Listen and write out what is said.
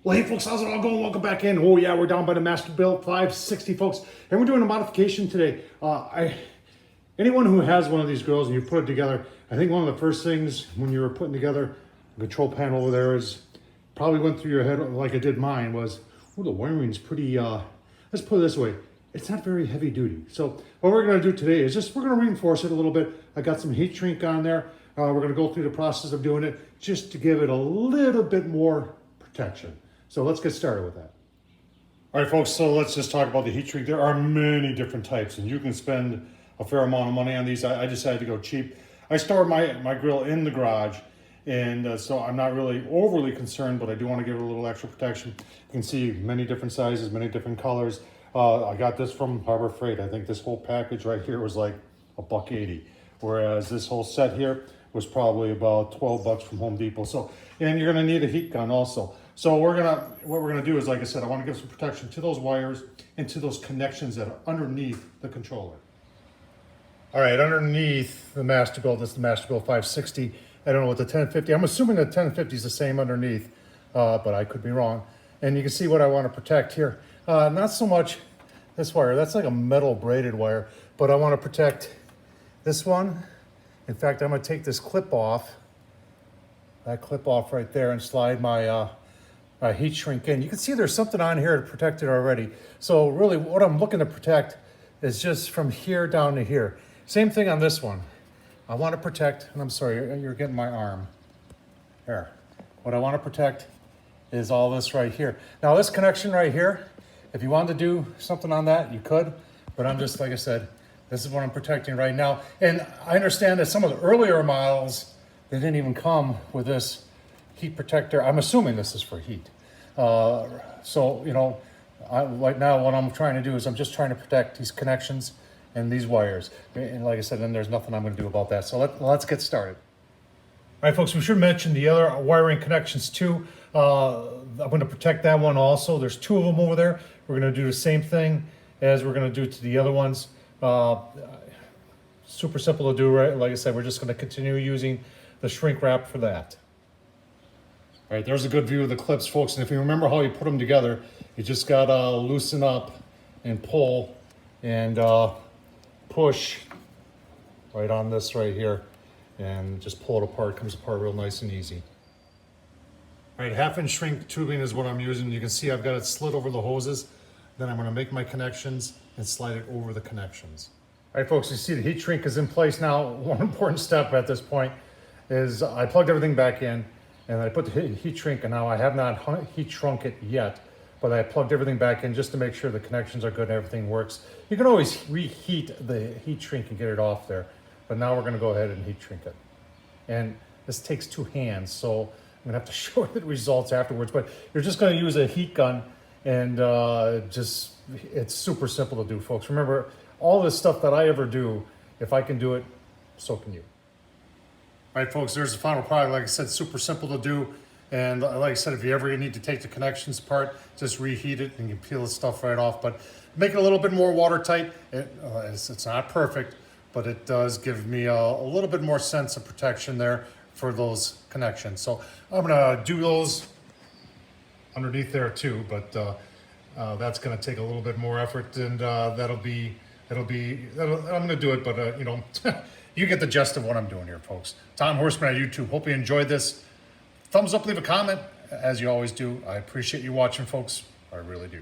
Well, hey folks, how's it all going? Welcome back in. Oh yeah, we're down by the Masterbuilt 560 folks, and we're doing a modification today. Anyone who has one of these grills and you put it together, I think one of the first things when you were putting together the control panel over there is probably went through your head like it did mine was, oh, the wiring's pretty, let's put it this way, it's not very heavy duty. So what we're gonna do today is we're gonna reinforce it a little bit. I got some heat shrink on there. We're gonna go through the process of doing it just to give it a little bit more protection. So let's get started with that. All right, folks, so let's just talk about the heat shrink. There are many different types, and you can spend a fair amount of money on these. I decided to go cheap. I store my grill in the garage, and so I'm not really overly concerned, but I do want to give it a little extra protection. You can see many different sizes, many different colors. I got this from Harbor Freight. I think this whole package right here was like $1.80, whereas this whole set here was probably about 12 bucks from Home Depot. So, and you're gonna need a heat gun also. So what we're gonna do is, like I said, I wanna give some protection to those wires and to those connections that are underneath the controller. All right, underneath the Masterbuilt, this is the Masterbuilt 560. I don't know what the 1050, I'm assuming the 1050 is the same underneath, but I could be wrong. And you can see what I wanna protect here. Not so much this wire, that's like a metal braided wire, but I wanna protect this one. In fact, I'm gonna take this clip off, that clip off right there, and slide my heat shrink in. You can see there's something on here to protect it already. So really what I'm looking to protect is just from here down to here. Same thing on this one. I wanna protect, and I'm sorry, you're getting my arm. There. What I wanna protect is all this right here. Now this connection right here, if you wanted to do something on that, you could, but I'm just, like I said, this is what I'm protecting right now. And I understand that some of the earlier models, they didn't even come with this heat protector. I'm assuming this is for heat. So, you know, right now what I'm trying to do is I'm just trying to protect these connections and these wires. And like I said, then there's nothing I'm gonna do about that. So let's get started. All right, folks, we should mention the other wiring connections too. I'm gonna protect that one also. There's two of them over there. We're gonna do the same thing as we're gonna do to the other ones. Super simple to do, right? Like I said, we're just going to continue using the shrink wrap for that. All right, there's a good view of the clips, folks. And if you remember how you put them together, you just got to loosen up and pull and push right on this right here and just pull it apart. It comes apart real nice and easy. All right, 1/2-inch shrink tubing is what I'm using. You can see I've got it slid over the hoses. Then I'm going to make my connections and slide it over the connections. All right, folks, you see the heat shrink is in place now. One important step at this point is I plugged everything back in and I put the heat shrink, and now I have not heat shrunk it yet, but I plugged everything back in just to make sure the connections are good and everything works. You can always reheat the heat shrink and get it off there, but now we're going to go ahead and heat shrink it. And this takes 2 hands, so I'm going to have to show you the results afterwards, but you're just going to use a heat gun. And it's super simple to do, folks. Remember, all this stuff that I ever do, if I can do it, so can you. All right, folks, there's the final product. Like I said, super simple to do. And like I said, if you ever need to take the connections apart, just reheat it and you can peel the stuff right off. But make it a little bit more watertight. It's not perfect, but it does give me a little bit more sense of protection there for those connections. So I'm gonna do those underneath there too, but that's going to take a little bit more effort, and I'm going to do it, but you know, you get the gist of what I'm doing here, folks. Tom Horseman at YouTube. Hope you enjoyed this. Thumbs up, leave a comment, as you always do. I appreciate you watching, folks. I really do.